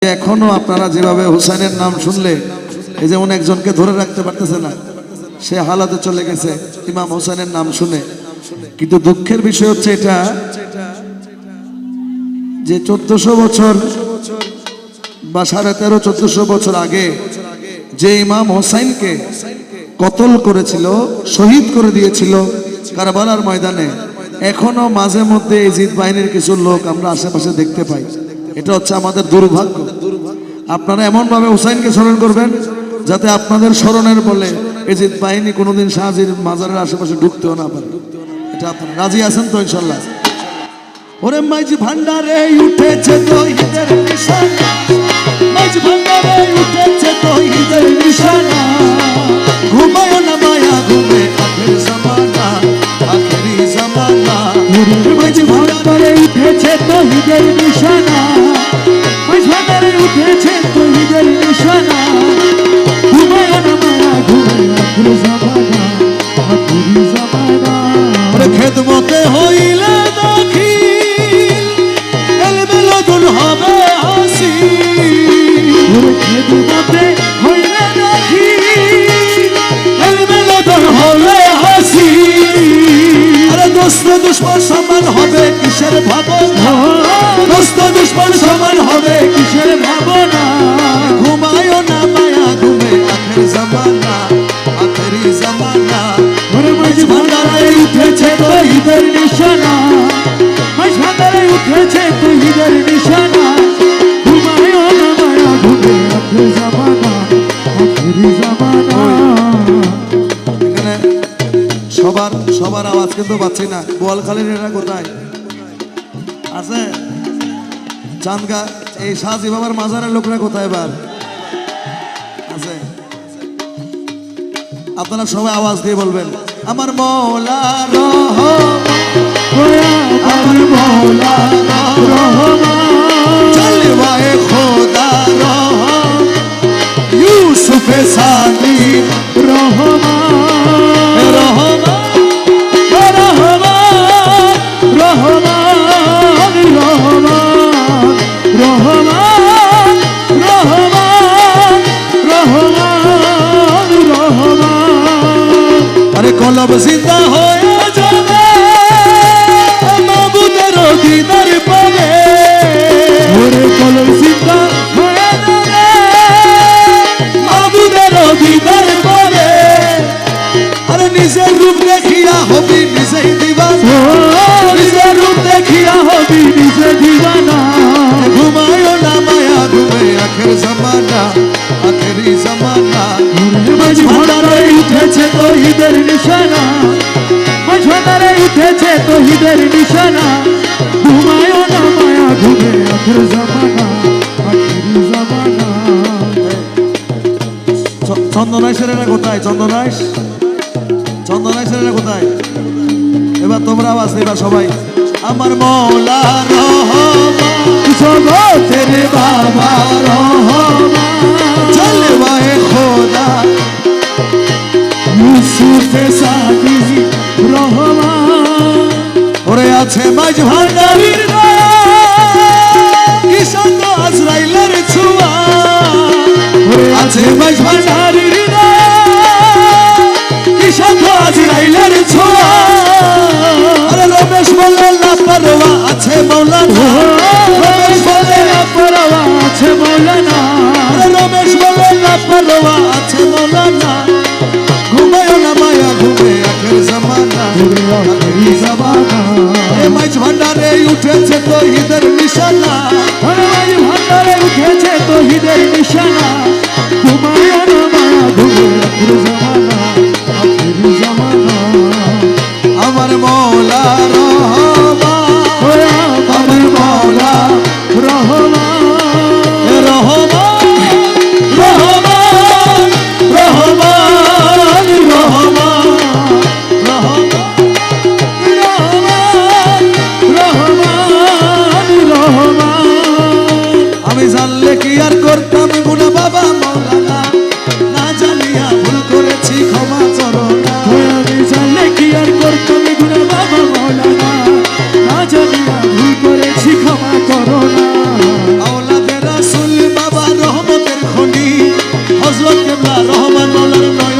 এখনো আপনারা যেভাবে হুসাইনের নাম শুনলে এই যেমন একজনকে ধরে রাখতে পারতেছে না, সে হালাতে চলে গেছে ইমাম হুসাইনের নাম শুনে। কিন্তু দুঃখের বিষয় হচ্ছে এটা যে 1400 বছর বা 1350-1400 বছর আগে যে ইমাম হুসাইনকে কতল করেছিল, শহীদ করে দিয়েছিল কারবালার ময়দানে, এখনো মাঝে মধ্যে ইজিদ বাহিনীর কিছু লোক আমরা আশেপাশে দেখতে পাই। এটা হচ্ছে আমাদের দুর্ভাগ্য। আপনারা এমন ভাবে হুসাইনকে স্মরণ করবেন যাতে আপনাদের স্মরণের বলে ইজিদ বাহিনী কোনোদিন শাহজির মাজারের আশেপাশে ঢুকতেও না পারে। এটা আপনারা রাজি আছেন তো ইনশাল্লাহ? ওরে মাইজ ভান্ডারে উঠেছে তৌহিদের নিশানা, মাইজ ভান্ডারে উঠেছে তৌহিদের নিশানা, ঘুমায় না মায়া ঘুমে আখের জামানা, আখেরি জামানা। মাইজ ভান্ডারে উঠেছে তৌহিদের নিশানা, মাইজ ভান্ডারে উঠেছে তৌহিদের নিশানা, ঘুমায় না মায়া ঘুমে আখের জামানা, আখেরি জামানা। ওরে খেদমতে হইলে দাখিল এলবে লগন হবে হাসিল, ওরে খেদমতে হইলে দাখিল এলবে লগন হবে হাসিল। আরে দোস্ত দুশ্মন সমান হবে কিসের ভাবনা, দোস্ত দুশ্মন সমান হবে কিসের ভাবনা, ঘুমায় না মায়া ঘুমে আখের জামানা, আখেরি জামানা। ওরে মাইজ ভান্ডারে উঠেছে তৌহিদের নিশানা, মাইজ ভান্ডারে উঠেছে তৌহিদের নিশানা, ঘুমায় না মায়া ঘুমে আখের জামানা, আখেরি জামানা। এখানে সবার আওয়াজ কিন্তু পাচ্ছি না। বোয়ালখালীর এরা কোথায় আছে? চান্দগা এই শাহজি বাবার মাজারের লোকরা কোথায় এবার আছে? আপনারা সবাই আওয়াজ দিয়ে বলবেন আমার মওলা রহমান, আমার মওলা রহমান, জলওয়ায়ে খোদা রহমান, ইউসুফে সানি রহমান, রহমান, রহমান, রহমান, রহমান, রহমান, রহমান, রহমান, রহমান। আরে কলব জিন্দা হয়ে যাবে মাবুদের দিদার পাবে, ওরে কলম জিন্দা হয়ে যাবে মাবুদের দিদার পাবে। আরে নিজের রূপ দেখিয়া হবি নিজেই দিবানা, নিজের রূপ দেখিয়া হবি নিজে দিবানা, ঘুমায় না মায়া ঘুমে আখের জামানা, আখেরি জামানা। মাঝ ভান্ডারে উঠেছে তৌহিদের নিশানা, মাঝ ভান্ডারে উঠেছে তৌহিদের নিশানা, ঘুমায় না মায়া ঘুমে আখের জামানা, আখেরি জামানা। চন্দনাইশের এরা কোথায়? চন্দনাইশের এরা কোথায়? এবার তোমরা আওয়াজ দিবা সবাই আমার মওলা রহমান, জগতের বাবা রহমান, জলওয়ায়ে খোদা ইউসুফে সানি রহমান। ওরে আছে মাঝ ভান্ডারির দয়া, কিষান আজরাইলের ছোঁয়া, আছে মাঝ ভান্ডারির দয়া, কিষান আজরাইলের ছোঁয়া। আরে রমেশ বললেন না পারোয়া আছে মৌলানা, রমেশ বললেন না পরোয়া আছে মৌলানা, আরে রমেশ বললেন না পারোয়া আছে মৌলানা, ঘুমায় না মায়া ঘুমে আখের জামানা, আখেরি জামানা। এ মাঝ ভান্ডারে উঠেছে তৌহিদের নিশানা, ওরে মাঝ ভান্ডারে উঠেছে তৌহিদের নিশানা, ঘুমায় না মায়া ঘুমে আখের জামানা, আখেরি জামানা। আমার মওলা রহমান, ওরে আমার মওলা রহমান, রহমান, রহমান, রহমান, রহমান, রহমান, রহমান। আমি জানলে কি আর করতাম গুনা বাবা মওলানা, না জানিয়া ভুল করেছি ক্ষমা করো না। আমি জানলে কি আর করতাম গুনা বাবা মৌলানা, না জানিয়া ভুল করেছি ক্ষমা করো না। আওলাদে রাসূল কেবলা রহমান মৌলার নয়ন